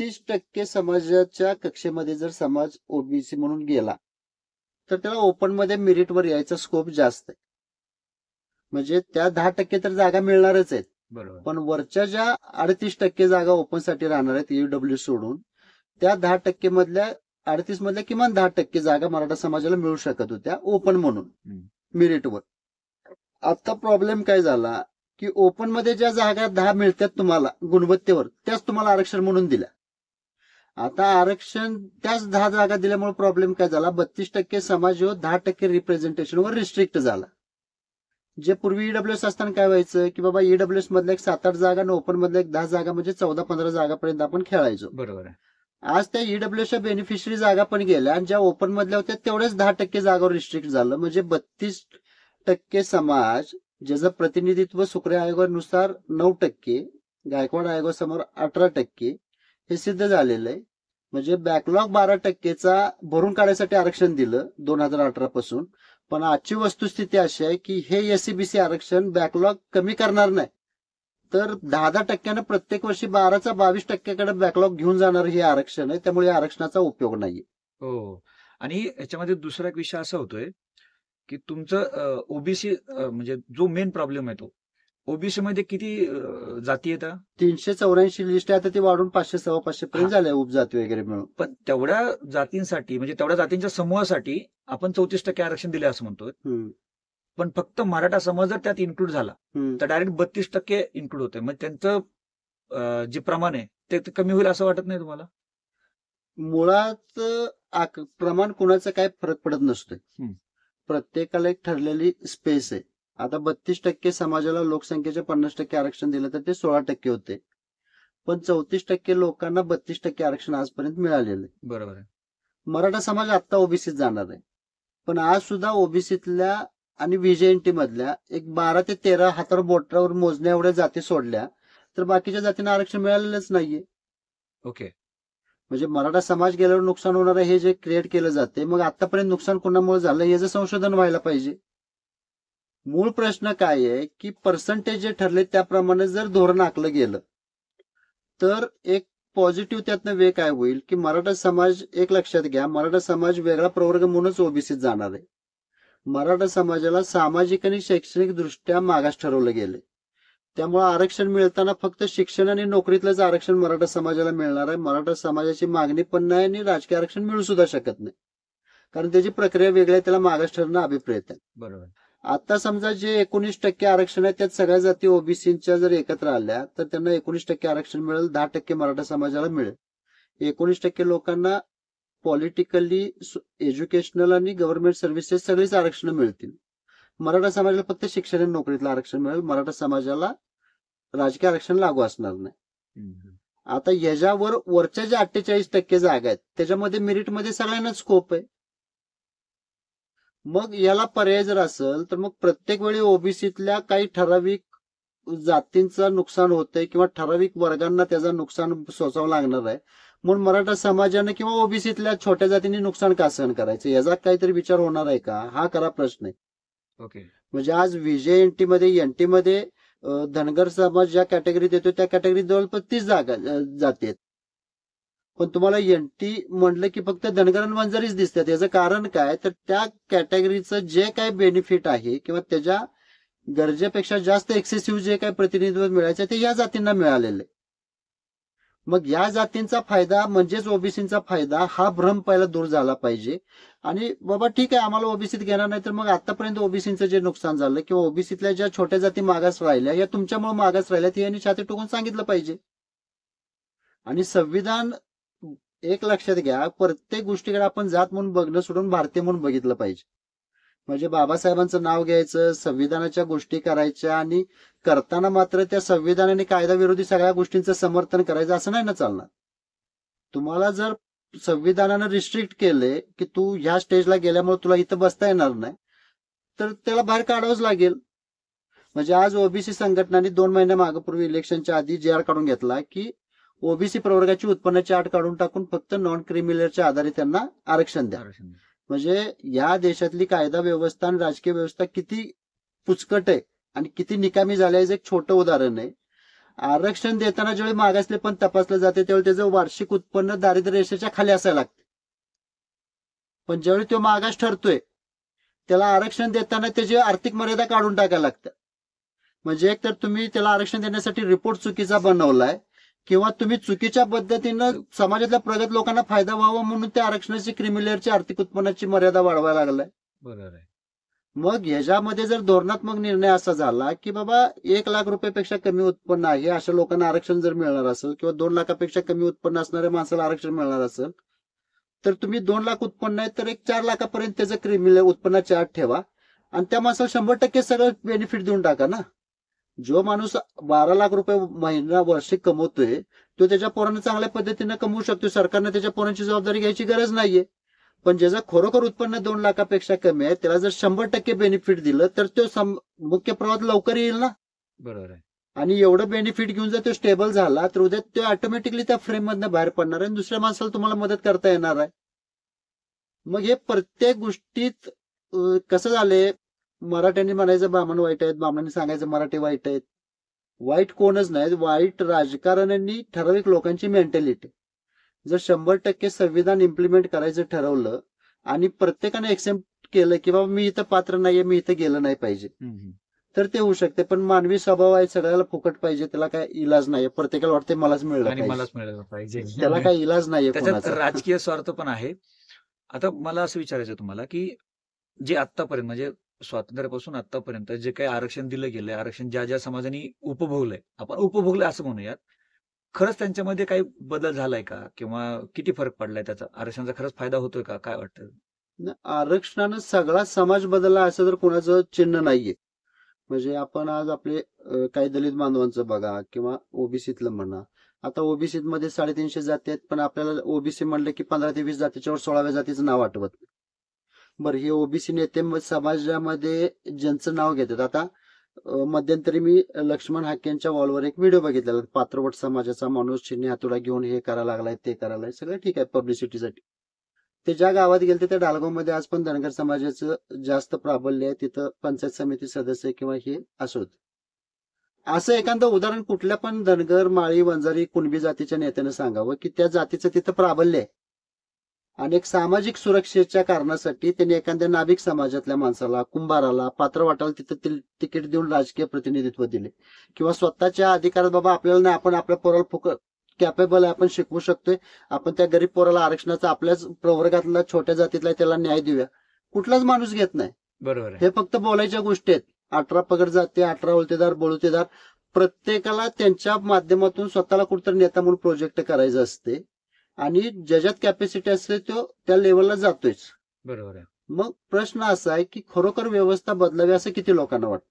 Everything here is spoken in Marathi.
32% समाजाच्या कक्षेमध्ये जर समाज ओबीसी म्हणून गेला तर त्याला ओपन मध्ये मेरिटवर यायचा स्कोप जास्त आहे. म्हणजे त्या 10% तर जागा मिळणारच आहेत. बरोबर. पण वरच्या ज्या 38% जागा ओपनसाठी राहणार आहेत ईडब्ल्यू सोडून, त्या 10% मधल्या 38 मधल्या किमान 10% जागा मराठा समाजाला मिळू शकत होत्या ओपन म्हणून मेरिटवर. आता प्रॉब्लेम काय झाला की ओपन मध्ये ज्या जागा 10 मिळतात तुम्हाला गुणवत्तेवर, त्याच तुम्हाला आरक्षण म्हणून दिल्या. आता आरक्षण त्याच 10 जागा दिल्यामुळे प्रॉब्लेम काय झाला, 32% समाज ह्यो 10% रिप्रेझेंटेशनवर रिस्ट्रिक्ट झाला. जे पूर्वी ईडब्ल्यूएस असताना काय व्हायचं की बाबा ईडब्ल्यूएस मधल्या एक 7-8 जागा आणि ओपन मधल्या एक 10 जागा म्हणजे 14-15 जागापर्यंत आपण खेळायचो. बरोबर आहे. आज त्या ईडब्ल्यूएसच्या बेनिफिशरी जागा पण गेल्या आणि ज्या ओपन मधल्या होत्या तेवढ्याच 10% जागावर रिस्ट्रिक्ट झालं. म्हणजे 32% समाज ज्याचं प्रतिनिधित्व सुक्रे आयोगानुसार 9%, गायकवाड आयोगासमोर 18% हे सिद्ध झालेलं आहे. म्हणजे बॅकलॉग 12%चा भरून काढण्यासाठी आरक्षण दिलं 2018 पासून. पण आजची वस्तुस्थिती अशी आहे की हे एससीबीसी आरक्षण बॅकलॉग कमी करणार नाही, तर 10% प्रत्येक वर्षी 12% बॅकलॉग घेऊन जाणार हे आरक्षण आहे. त्यामुळे या आरक्षणाचा उपयोग नाहीये. हो. आणि याच्यामध्ये दुसरा एक विषय असा होतोय की तुमचं ओबीसी म्हणजे जो मेन प्रॉब्लेम आहे तो ओबीसी मध्ये किती जाती येतात? 384 लिस्ट आहे, आता ती वाढून 500-500 पर्यंत झाल्या उपजाती वगैरे मिळून. पण तेवढ्या जातींसाठी म्हणजे तेवढ्या जातींच्या समूहासाठी आपण 34% आरक्षण दिले असं म्हणतोय. पण फक्त मराठा समाज जर त्यात इन्क्लूड झाला तर डायरेक्ट 32% इन्क्लूड होते. मग त्यांचं जे प्रमाण आहे ते कमी होईल असं वाटत नाही तुम्हाला? मुळात प्रमाण कुणाचा काय फरक पडत नसतोय. प्रत्येकाला एक ठरलेली स्पेस आहे. आता 32% समाजाला लोकसंख्येच्या 50% आरक्षण दिलं तर ते 16% होते. पण 34% लोकांना 32% आरक्षण आजपर्यंत मिळालेलं आहे. बरोबर आहे. मराठा समाज आता ओबीसीत जाणार आहे. पण आज सुद्धा ओबीसीतल्या आणि व्हीजेएनटी मधल्या एक 12 ते 13 हातावर बोटावर मोजण्या एवढ्या जाती सोडल्या तर बाकीच्या जातींना आरक्षण मिळालेलंच नाहीये. ओके. म्हणजे मराठा समाज गेल्यावर नुकसान होणार आहे हे जे क्रिएट केलं जाते, मग आतापर्यंत नुकसान कोणामुळे झालं याचं संशोधन व्हायला पाहिजे. मूळ प्रश्न काय आहे की पर्सेंटेज जे ठरले त्याप्रमाणे जर धोरण आखलं गेलं तर एक पॉझिटिव्ह त्यातनं वे काय होईल की मराठा समाज, एक लक्षात घ्या, मराठा समाज वेगळा प्रवर्ग म्हणूनच ओबीसीत जाणार आहे. मराठा समाजाला सामाजिक आणि शैक्षणिक दृष्ट्या मागास ठरवलं गेले. त्यामुळे आरक्षण मिळताना फक्त शिक्षण आणि नोकरीतलंच आरक्षण मराठा समाजाला मिळणार आहे. मराठा समाजाची मागणी पण नाही आणि राजकीय आरक्षण मिळू सुद्धा शकत नाही, कारण त्याची प्रक्रिया वेगळी आहे, त्याला मागास ठरणं अभिप्रेत आहे. बरोबर. आता समजा जे 19% आरक्षण आहे त्यात सगळ्या जाती ओबीसीच्या जर एकत्र आल्या तर त्यांना 19% आरक्षण मिळेल, 10% मराठा समाजाला मिळेल. 19% लोकांना पॉलिटिकली, एज्युकेशनल आणि गव्हर्नमेंट सर्व्हिसेस सगळीच आरक्षण मिळतील. मराठा समाजाला फक्त शिक्षण आणि नोकरीतलं आरक्षण मिळेल. मराठा समाजाला राजकीय आरक्षण लागू असणार नाही. आता याच्यावर वरच्या ज्या 48% जागा आहेत त्याच्यामध्ये मेरिटमध्ये सगळ्यांनाच स्कोप आहे. मग याला पर्याय जर असेल तर मग प्रत्येक वेळी ओबीसीतल्या काही ठराविक जातींचं नुकसान होतंय किंवा ठराविक वर्गांना त्याचं नुकसान सोसावं लागणार आहे, म्हणून मराठा समाजाने किंवा ओबीसीतल्या छोट्या जातींनी नुकसान का सहन करायचं याचा काहीतरी विचार होणार आहे का, हा खरा प्रश्न आहे. ओके. म्हणजे आज व्हीजेएनटी मध्ये, एनटी मध्ये धनगर समाज ज्या कॅटेगरीत येतो त्या कॅटेगरीत जवळपास 30 जागा जाती आहेत. पण तुम्हाला एनटी म्हणलं की फक्त धनगर आणि वंजारीच दिसतात. याचं कारण काय, तर त्या कॅटेगरीचं जे काय बेनिफिट आहे किंवा त्याच्या गरजेपेक्षा जास्त एक्सेसिव्ह जे काय प्रतिनिधित्व मिळायचं ते या जातींना मिळालेलं आहे. मग या जातींचा फायदा म्हणजेच ओबीसीचा फायदा, हा भ्रम पहिला दूर झाला पाहिजे. आणि बाबा ठीक आहे आम्हाला ओबीसीत घेणार नाही तर मग आतापर्यंत ओबीसीचं जे नुकसान झालं किंवा ओबीसीतल्या ज्या छोट्या जाती मागास राहिल्या या तुमच्यामुळे मागास राहिल्या ते यांनी छाती टोकून सांगितलं पाहिजे. आणि संविधान एक लक्षात घ्या, प्रत्येक गोष्टीकडे आपण जात म्हणून बघणं सोडून भारतीय म्हणून बघितलं पाहिजे. म्हणजे बाबासाहेबांचं नाव घ्यायचं, संविधानाच्या गोष्टी करायच्या आणि करताना मात्र त्या संविधान आणि कायद्याविरोधी सगळ्या गोष्टींचं समर्थन करायचं असं नाही ना चालणार. तुम्हाला जर संविधानानं रिस्ट्रिक्ट केले की तू ह्या स्टेजला गेल्यामुळे तुला इथं बसता येणार नाही तर त्याला बाहेर काढावंच लागेल. म्हणजे आज ओबीसी संघटनांनी 2 महिन्या मागपूर्वी इलेक्शनच्या आधी जे काढून घेतला की ओबीसी प्रवर्गाची उत्पन्नाची अट काढून टाकून फक्त नॉन क्रिमिनलच्या आधारे त्यांना आरक्षण द्या. म्हणजे या देशातली कायदा व्यवस्था आणि राजकीय व्यवस्था किती पुचकट आहे आणि किती निकामी झाली आहे एक छोटं उदाहरण आहे. आरक्षण देताना ज्यावेळी मागासले पण तपासलं जाते त्यावेळी त्याचं वार्षिक उत्पन्न दारिद्र्य रेषेच्या खाली असायला लागतं. पण ज्यावेळी तो मागास ठरतोय त्याला आरक्षण देताना त्याची आर्थिक मर्यादा काढून टाकायला लागतं. म्हणजे एक तर तुम्ही त्याला आरक्षण देण्यासाठी रिपोर्ट चुकीचा बनवलाय किंवा तुम्ही चुकीच्या पद्धतीनं समाजातल्या प्रगत लोकांना फायदा व्हावा म्हणून त्या आरक्षणाची क्रिमिलेअरची आर्थिक उत्पन्नाची मर्यादा वाढवायला लागलाय. बरोबर आहे. मग ह्याच्यामध्ये जर धोरणात्मक निर्णय असा झाला की बाबा 1,00,000 रुपयापेक्षा कमी उत्पन्न आहे अशा लोकांना आरक्षण जर मिळणार असेल किंवा 2 लाखापेक्षा कमी उत्पन्न असणाऱ्या माणसाला आरक्षण मिळणार असेल तर तुम्ही 2 लाख उत्पन्न आहे तर एक 4 लाखापर्यंत त्याचं क्रिमिलेअर उत्पन्नाची अट ठेवा आणि त्या माणसाला 100% सगळं बेनिफिट देऊन टाका ना. जो माणूस 12 लाख रुपये महिना वार्षिक कमवतोय तो त्याच्या पोरांना चांगल्या पद्धतीने कमवू शकतो. सरकारने त्याच्या पोरांची जबाबदारी घ्यायची गरज नाहीये. पण ज्याचं खरोखर उत्पन्न 2 लाखापेक्षा कमी आहे त्याला जर 100% बेनिफिट दिलं तर तो मुख्य प्रवाहात लवकर येईल ना. बरोबर आहे. आणि एवढं बेनिफिट घेऊन जर तो स्टेबल झाला तर उद्या तो ऑटोमॅटिकली त्या फ्रेम मधनं बाहेर पडणार आहे आणि दुसऱ्या माणसाला तुम्हाला मदत करता येणार आहे. मग हे प्रत्येक गोष्टीत कसं झालंय, मराठ्यांनी म्हणायचं बामण वाईट आहेत, बामणांनी सांगायचं मराठी वाईट आहेत. वाईट कोणच नाही, वाईट राजकारण्यांनी ठराविक लोकांची मेंटॅलिटी. जर 100% संविधान इम्प्लिमेंट करायचं ठरवलं आणि प्रत्येकाने एक्सेप्ट केलं की बाबा मी इथं पात्र नाहीये, मी इथं गेलं नाही पाहिजे, तर ते होऊ शकते. पण मानवी स्वभाव आहे, सगळ्याला फुकट पाहिजे, त्याला काय इलाज नाही. प्रत्येकाला वाटते मलाच मिळालं पाहिजे, त्याला काय इलाज नाहीये. त्याच्यात राजकीय स्वार्थ पण आहे. आता मला असं विचारायचं तुम्हाला की जे आतापर्यंत म्हणजे स्वातंत्र्यापासून आतापर्यंत जे काही आरक्षण दिलं गेलंय, आरक्षण ज्या ज्या समाजाने उपभोगलंय, आपण उपभोगलंय असं म्हणूयात, खरंच त्यांच्यामध्ये काही बदल झालाय का किंवा किती फरक पडलाय त्याचा, आरक्षणाचा खरंच फायदा होतोय का, काय वाटतं? आरक्षणानं सगळा समाज बदलला असं तर कोणाचं चिन्ह नाहीये. म्हणजे आपण आज आपले काही दलित बांधवांचं बघा किंवा ओबीसीतलं म्हणा. आता ओबीसीत मध्ये 350 जाती आहेत, पण आपल्याला ओबीसी म्हणलं की 15 ते 20 जातीच्यावर 16व्या जातीचं नाव आठवत नाही. बरं, हे ओबीसी नेते समाजामध्ये ज्यांचं नाव घेतात. आता मध्यंतरी मी लक्ष्मण हाकेंच्या वॉलवर एक व्हिडिओ बघितलेला, पात्रवट समाजाचा माणूस चिन्ह हातोडा घेऊन हे करायला लागलाय, ते करायला लागलाय, सगळं ठीक आहे पब्लिसिटीसाठी. ते ज्या गावात गेले त्या डालगावमध्ये आज पण धनगर समाजाचं जास्त प्राबल्य आहे. तिथं पंचायत समिती सदस्य किंवा हे असोत. असं एखादं उदाहरण कुठल्या पण धनगर, माळी, वंजारी, कुणबी जातीच्या नेत्यानं सांगावं की त्या जातीचं तिथं प्राबल्य आहे आणि एक सामाजिक सुरक्षेच्या कारणासाठी त्यांनी एखाद्या नाभिक समाजातल्या माणसाला, कुंभाराला, पात्रवाटाला तिथं तिकीट देऊन राजकीय प्रतिनिधित्व दिले किंवा स्वतःच्या अधिकारात बाबा आपल्याला नाही, आपण आपल्या पोराला फुकट कॅपेबल आहे, आपण शिकवू शकतोय, आपण त्या गरीब पोराला आरक्षणाचा आपल्याच प्रवर्गातला छोट्या जातीतला त्याला न्याय देऊया, कुठलाच माणूस घेत नाही. बरोबर, हे फक्त बोलायच्या गोष्टी आहेत. 18 पगड जाते, 18 ओळतेदार, बळुतेदार, प्रत्येकाला त्यांच्या माध्यमातून स्वतःला कुठतरी नेता म्हणून प्रोजेक्ट करायचं असते आणि ज्याच्यात कॅपॅसिटी असते तो त्या लेवलला जातोयच. बरोबर आहे. मग प्रश्न असा आहे की खरोखर व्यवस्था बदलावी असं किती लोकांना वाटतं?